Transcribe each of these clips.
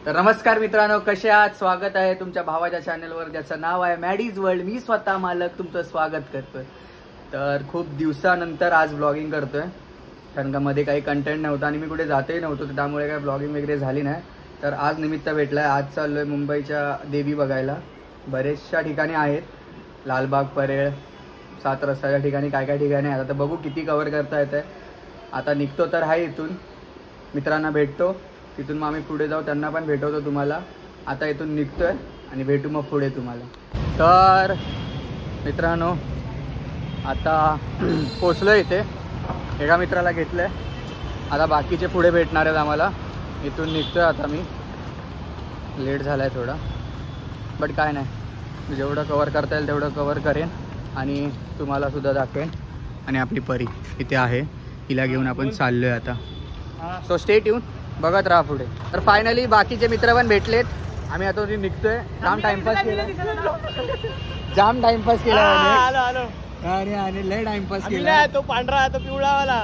तर नमस्कार मित्रांनो, कसे आहात? स्वागत आहे तुमच्या भावाच्या चॅनलवर ज्याचं नाव आहे मॅडीज वर्ल्ड. मी स्वतः मालक तुमचं स्वागत करतोय. तर खूप दिवसानंतर आज ब्लॉगिंग करतोय, कारण का मध्ये काही कंटेंट नव्हता आणि मी कुठे जातही नव्हतो, त्यामुळे काही ब्लॉगिंग वगैरे झाली नाही. तर आज निमित्त भेटलं आहे. आज चाललो आहे मुंबईच्या देवी बघायला. बरेचशा ठिकाणी आहेत, लालबाग, परेळ, 7 रस्त्याच्या ठिकाणी काय काय ठिकाणी आहेत. आता बघू किती कवर करता येतं आहे. आता निघतो तर आहे इथून, मित्रांना भेटतो, तिथून मग आम्ही पुढे जाऊ, त्यांना पण भेटवतो तुम्हाला. आता इथून निघतोय आणि भेटू मग पुढे तुम्हाला. तर मित्रांनो आता पोचलो इथे, एका मित्राला घेतलं आहे. आता बाकीचे पुढे भेटणार आहेत आम्हाला. इथून निघतोय आता मी. लेट झाला आहे थोडा, बट काय नाही, जेवढं कवर करता येईल तेवढं कवर करेन आणि तुम्हाला सुद्धा दाखवेन. आणि आपली परी इथे आहे, तिला घेऊन आपण चाललो आहे आता. सो स्टे ट्यून, बघत राहा पुढे. तर फायनली बाकीचे मित्र पण भेटलेत. आम्ही आता निघतोय. जाम टाइमपास केला, जाम टाइमपास केला आणि लय टाइमपास केला. तो पांढरा, तो पिवळावाला,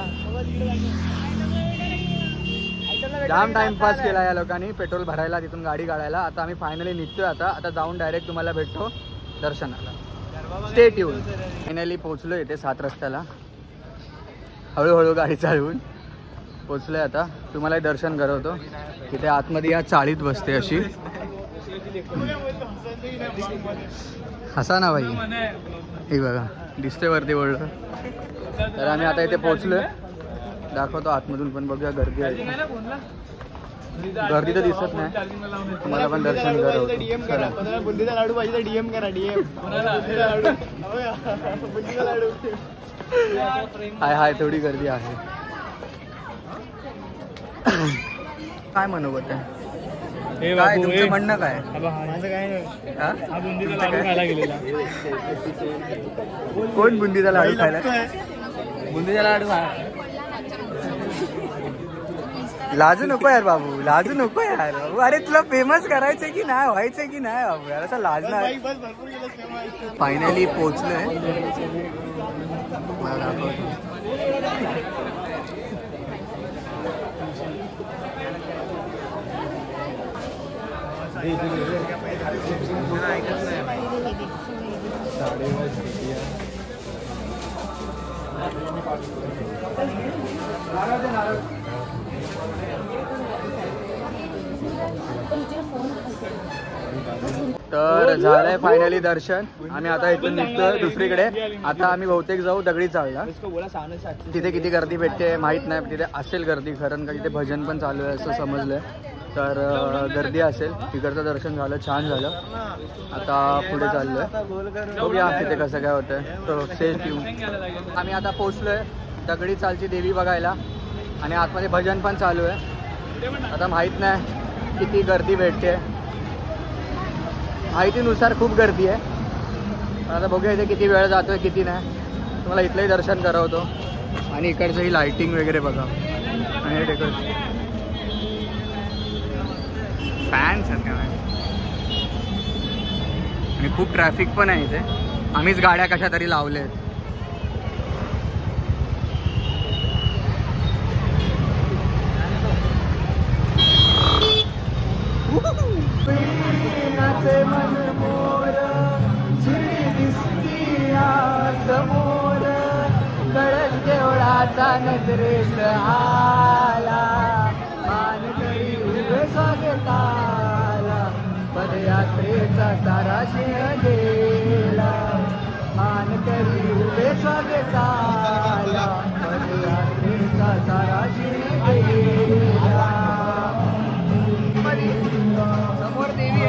जाम टाइमपास केला या लोकांनी पेट्रोल भरायला, तिथून गाडी काढायला. आता आम्ही फायनली निघतोय. आता जाऊन डायरेक्ट तुम्हाला भेटतो दर्शनाला. Stay tune. फायनली पोहोचलो इथे 7 रस्त्याला. हळूहळू गाडी चालवून पोचलोय. आता तुम्हालाही दर्शन करवतो. इथे आतमध्ये या चाळीत बसते अशी. हसा ना बाई, हे बघा दिसते वरती बोललं. तर आम्ही आता इथे पोचलोय, दाखवतो आतमधून पण. बघूया गर्दी आहे, गर्दी तर दिसत नाही, तुम्हाला पण दर्शन करवतो. बुंदीचा लाडू पाहिजे तर डीएम करा. हाय थोडी गर्दी आहे. काय मनोगत आहे? काय तुमचं म्हणणं काय? माझं काय नाही. हा बुंदीचा लाडू खायला गेलेला. कोण बुंदीचा लाडू खायला? बुंदीचा लाडू लाजू नको यार बाबू, लाजू नको यार बाबू. अरे तुला फेमस करायचंय की नाही, व्हायचंय की नाही बाबू यार, असं लाजणार. फायनली पोहोचलोय. तर झालंय फायनली दर्शन. आम्ही आता इथून निघतोय दुसरीकडे. आता आम्ही बहुतेक जाऊ दगडी चालला. तिथे किती गर्दी भेटते माहित नाही, तिथे असेल गर्दी, कारण का तिथे भजन पण चालू आहे असं समजलंय. तर गर्दी असेल. तिकडचं दर्शन झालं, छान झालं. आता पुढे चाललोय, बघूया तिथे कसं काय होतंय. तर सेफ येऊ. आम्ही आता पोचलोय दगडी चालची देवी बघायला आणि आतमध्ये भजन पण चालू आहे. आता माहीत नाही किती गर्दी भेटते, माहितीनुसार खूप गर्दी आहे. आता बघूया इथे किती वेळ जातोय किती नाही. तुम्हाला इथलंही दर्शन करवतो. आणि इकडचं ही लाइटिंग वगैरे बघा, आणि हे डेकोरेशन, फॅन्स आहेत काय, आणि खूप ट्रॅफिक पण आहे इथे. आम्हीच गाड्या कशा तरी लावल्या आहेत. समोर कळस देवळाचा नजरेस आला, मानकरी उभे स्वागताला, पदयात्रेचा सारा शेण गेला. मानकरी उभे स्वागताला, पदयात्रेचा सारा शेण गेला. समोर देवी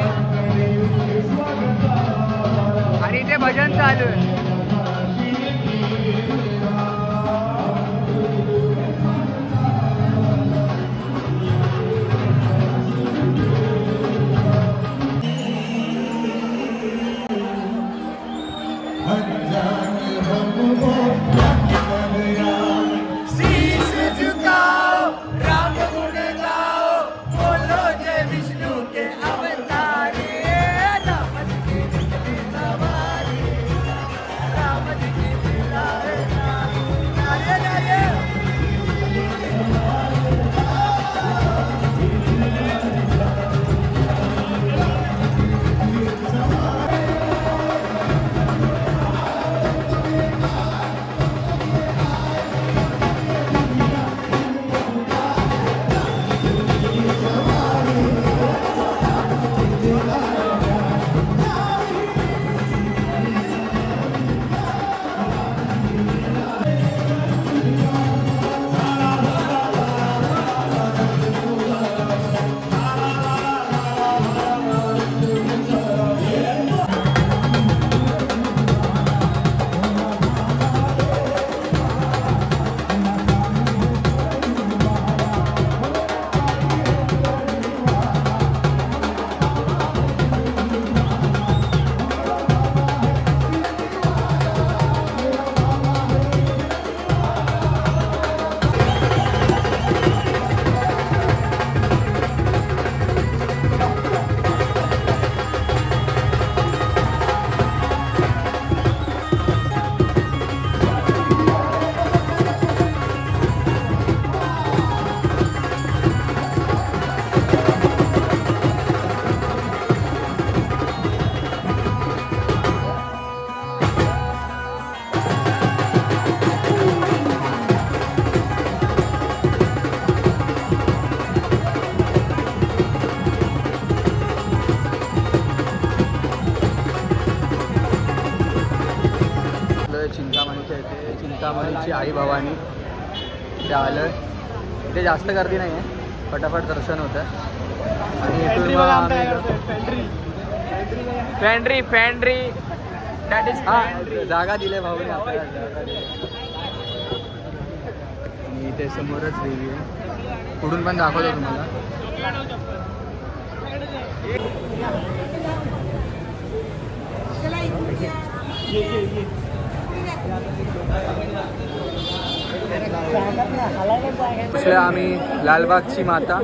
आणि ते भजन चालू आहे. चिंतामणीची आई भवानी इथे आलं. इथे जास्त गर्दी नाही आहे, फटाफट दर्शन होतं. आणि इथून मग आम्ही फॅन्ड्री दॅट इज जागा दिले भाऊने आपल्याला, जागा दिली. आणि इथे समोरच देवी आहे, पुढून पण दाखवतो तुम्हाला. इसलिए आम्ही लालबागची माता,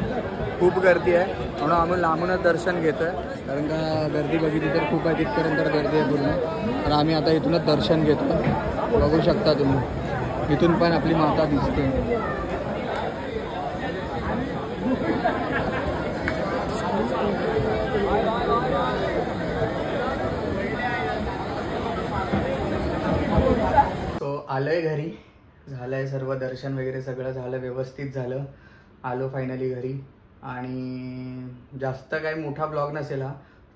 खूप गर्दी आहे म्हणून आम्ही लांबूनच दर्शन घेतोय, कारण का गर्दी बघितली तर खूप आहे, तिथपर्यंत गर्दी आहे पूर्ण. तर आम्ही आता इथूनच दर्शन घेतो. बघू शकता तुम्ही, इथून पण आपली माता दिसते. तो आलोय घरी, झालंय सर्व दर्शन वगैरे सगळं झालं, व्यवस्थित झालं. आलो फायनली घरी. आणि जास्त काही मोठा ब्लॉग नसेल, हा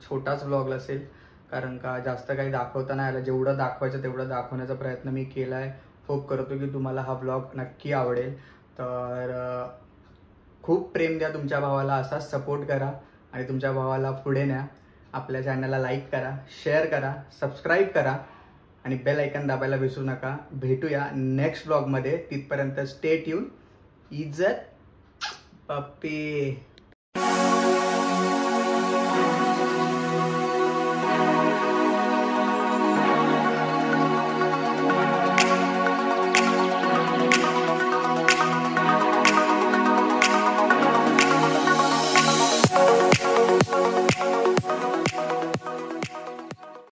छोटाच ब्लॉग असेल, कारण का जास्त काही दाखवता नाही आलं. जेवढं दाखवायचं तेवढं दाखवण्याचा प्रयत्न मी केला आहे. होप करतो की तुम्हाला हा ब्लॉग नक्की आवडेल. तर खूप प्रेम द्या तुमच्या भावाला, असाच सपोर्ट करा आणि तुमच्या भावाला पुढे न्या. आपल्या चॅनलला लाईक करा, शेअर करा, सबस्क्राईब करा आणि बेल आयकन दाबायला विसरू नका. भेटूया नेक्स्ट ब्लॉगमध्ये. तिथपर्यंत स्टे ट्यून. इज्जत पप्पी.